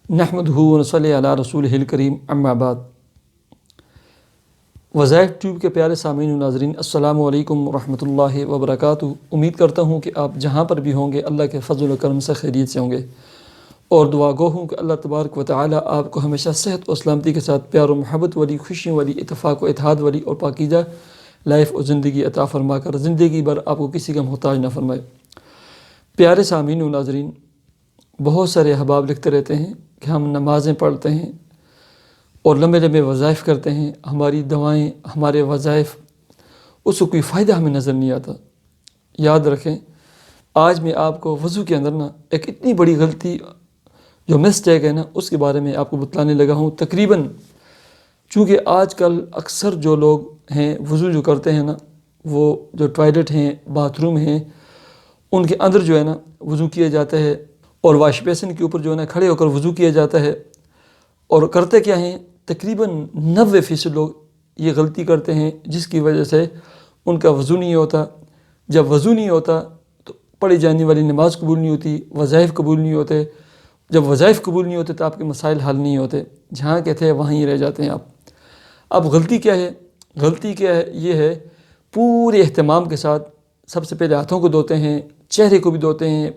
نحمدہ ونصلی علی رسولہ الکریم اما بعد۔ وظائف ٹیوب کے پیارے سامعین و ناظرین، السلام علیکم ورحمۃ اللہ وبرکاتہ۔ امید کرتا ہوں کہ آپ جہاں پر بھی ہوں گے اللہ کے فضل و کرم سے خیریت سے ہوں گے، اور دعا گو ہوں کہ اللہ تبارک و تعالی آپ کو ہمیشہ صحت و سلامتی کے ساتھ پیار و محبت والی، خوشیوں والی، اتفاق و اتحاد والی اور پاکیزہ لائف و زندگی عطا فرما کر زندگی بھر آپ کو کسی کا محتاج نہ فرمائے۔ پیارے سامعین و ناظرین، بہت سارے احباب لکھتے رہتے ہیں کہ ہم نمازیں پڑھتے ہیں اور لمبے لمبے وظائف کرتے ہیں، ہماری دعائیں، ہمارے وظائف، اس کو کوئی فائدہ ہمیں نظر نہیں آتا۔ یاد رکھیں، آج میں آپ کو وضو کے اندر ایک اتنی بڑی غلطی جو مسٹیک ہے اس کے بارے میں آپ کو بتلانے لگا ہوں۔ تقریباً چونکہ آج کل اکثر جو لوگ ہیں وضو جو کرتے ہیں وہ جو ٹوائلٹ ہیں، باتھ روم ہیں، ان کے اندر جو ہے وضو کیا جاتا ہے، اور واش بیسن کے اوپر جو کھڑے ہو کر وضو کیا جاتا ہے، اور کرتے کیا ہیں، تقریباً 90% لوگ یہ غلطی کرتے ہیں، جس کی وجہ سے ان کا وضو نہیں ہوتا۔ جب وضو نہیں ہوتا تو پڑھی جانے والی نماز قبول نہیں ہوتی، وظائف قبول نہیں ہوتے۔ جب وظائف قبول نہیں ہوتے تو آپ کے مسائل حل نہیں ہوتے، جہاں کے تھے وہیں رہ جاتے ہیں آپ۔ اب غلطی کیا ہے؟ غلطی کیا ہے؟ یہ ہے پورے اہتمام کے ساتھ سب سے پہلے ہاتھوں کو دھوتے ہیں، چہرے کو بھی دھوتے ہیں،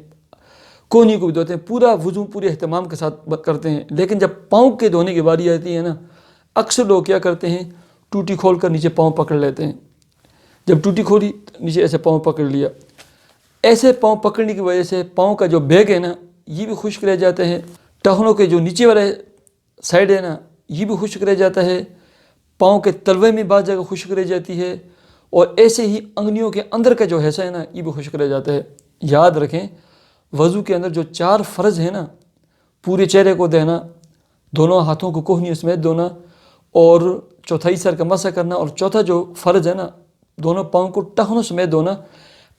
کونی کو بھی دھوتے ہیں، پورا وضو پورے اہتمام کے ساتھ کرتے ہیں۔ لیکن جب پاؤں کے دھونے کی باری آتی ہے اکثر لوگ کیا کرتے ہیں، ٹوٹی کھول کر نیچے پاؤں پکڑ لیتے ہیں۔ جب ٹوٹی کھولی نیچے ایسے پاؤں پکڑ لیا، ایسے پاؤں پکڑنے کی وجہ سے پاؤں کا جو بیگ ہے یہ بھی خشک رہ جاتے ہیں، ٹخنوں کے جو نیچے والے سائڈ ہے یہ بھی خشک رہ جاتا ہے، پاؤں کے تلوے میں بعض جگہ خشک رہ جاتی ہے، اور ایسے ہی انگلیوں کے اندر کا جو حصہ ہے یہ بھی خشک رہ جاتا ہے۔ یاد رکھیں، وضو کے اندر جو 4 فرض ہیں پورے چہرے کو دہنا، دونوں ہاتھوں کو کوہنیوں سمیت دھونا، اور چوتھائی سر کا مسح کرنا، اور چوتھا جو فرض ہے دونوں پاؤں کو ٹخنوں سمیت دھونا۔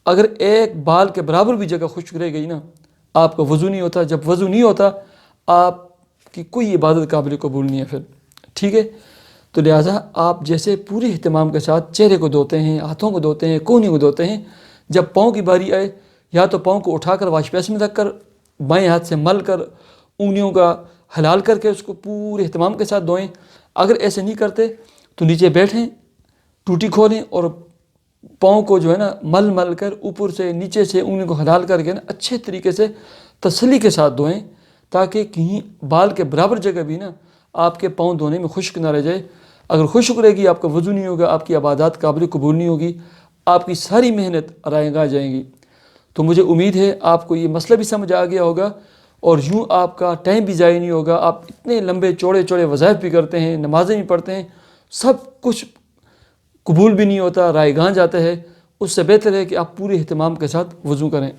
اگر ایک بال کے برابر بھی جگہ خشک رہ گئی آپ کا وضو نہیں ہوتا۔ جب وضو نہیں ہوتا آپ کی کوئی عبادت قابل قبول نہیں ہے پھر، ٹھیک ہے؟ تو لہٰذا آپ جیسے پورے اہتمام کے ساتھ چہرے کو دھوتے ہیں، ہاتھوں کو دھوتے ہیں، کوہنی کو دھوتے ہیں، جب پاؤں کی باری آئے یا تو پاؤں کو اٹھا کر واش بیسن میں رکھ کر بائیں ہاتھ سے مل کر انگلیوں کا حلال کر کے اس کو پورے اہتمام کے ساتھ دھوئیں۔ اگر ایسے نہیں کرتے تو نیچے بیٹھیں، ٹوٹی کھولیں، اور پاؤں کو جو ہے مل مل کر اوپر سے نیچے سے انگلیوں کو حلال کر کے اچھے طریقے سے تسلی کے ساتھ دھوئیں، تاکہ کہیں بال کے برابر جگہ بھی آپ کے پاؤں دھونے میں خشک نہ رہ جائے۔ اگر خشک رہے گی آپ کا وضو نہیں ہوگا، آپ کی عبادات قابل قبول نہیں ہوگی، آپ کی ساری محنت رائے گاہ جائیں گی۔ تو مجھے امید ہے آپ کو یہ مسئلہ بھی سمجھ آ گیا ہوگا، اور یوں آپ کا ٹائم بھی ضائع نہیں ہوگا۔ آپ اتنے لمبے چوڑے چوڑے وظائف بھی کرتے ہیں، نمازیں بھی پڑھتے ہیں، سب کچھ قبول بھی نہیں ہوتا، رائے گاہ جاتا ہے۔ اس سے بہتر ہے کہ آپ پورے اہتمام کے ساتھ وضو کریں۔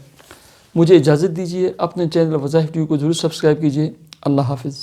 مجھے اجازت دیجیے، اپنے چینل وظائف ٹیوب کو ضرور سبسکرائب کیجیے۔ اللہ حافظ۔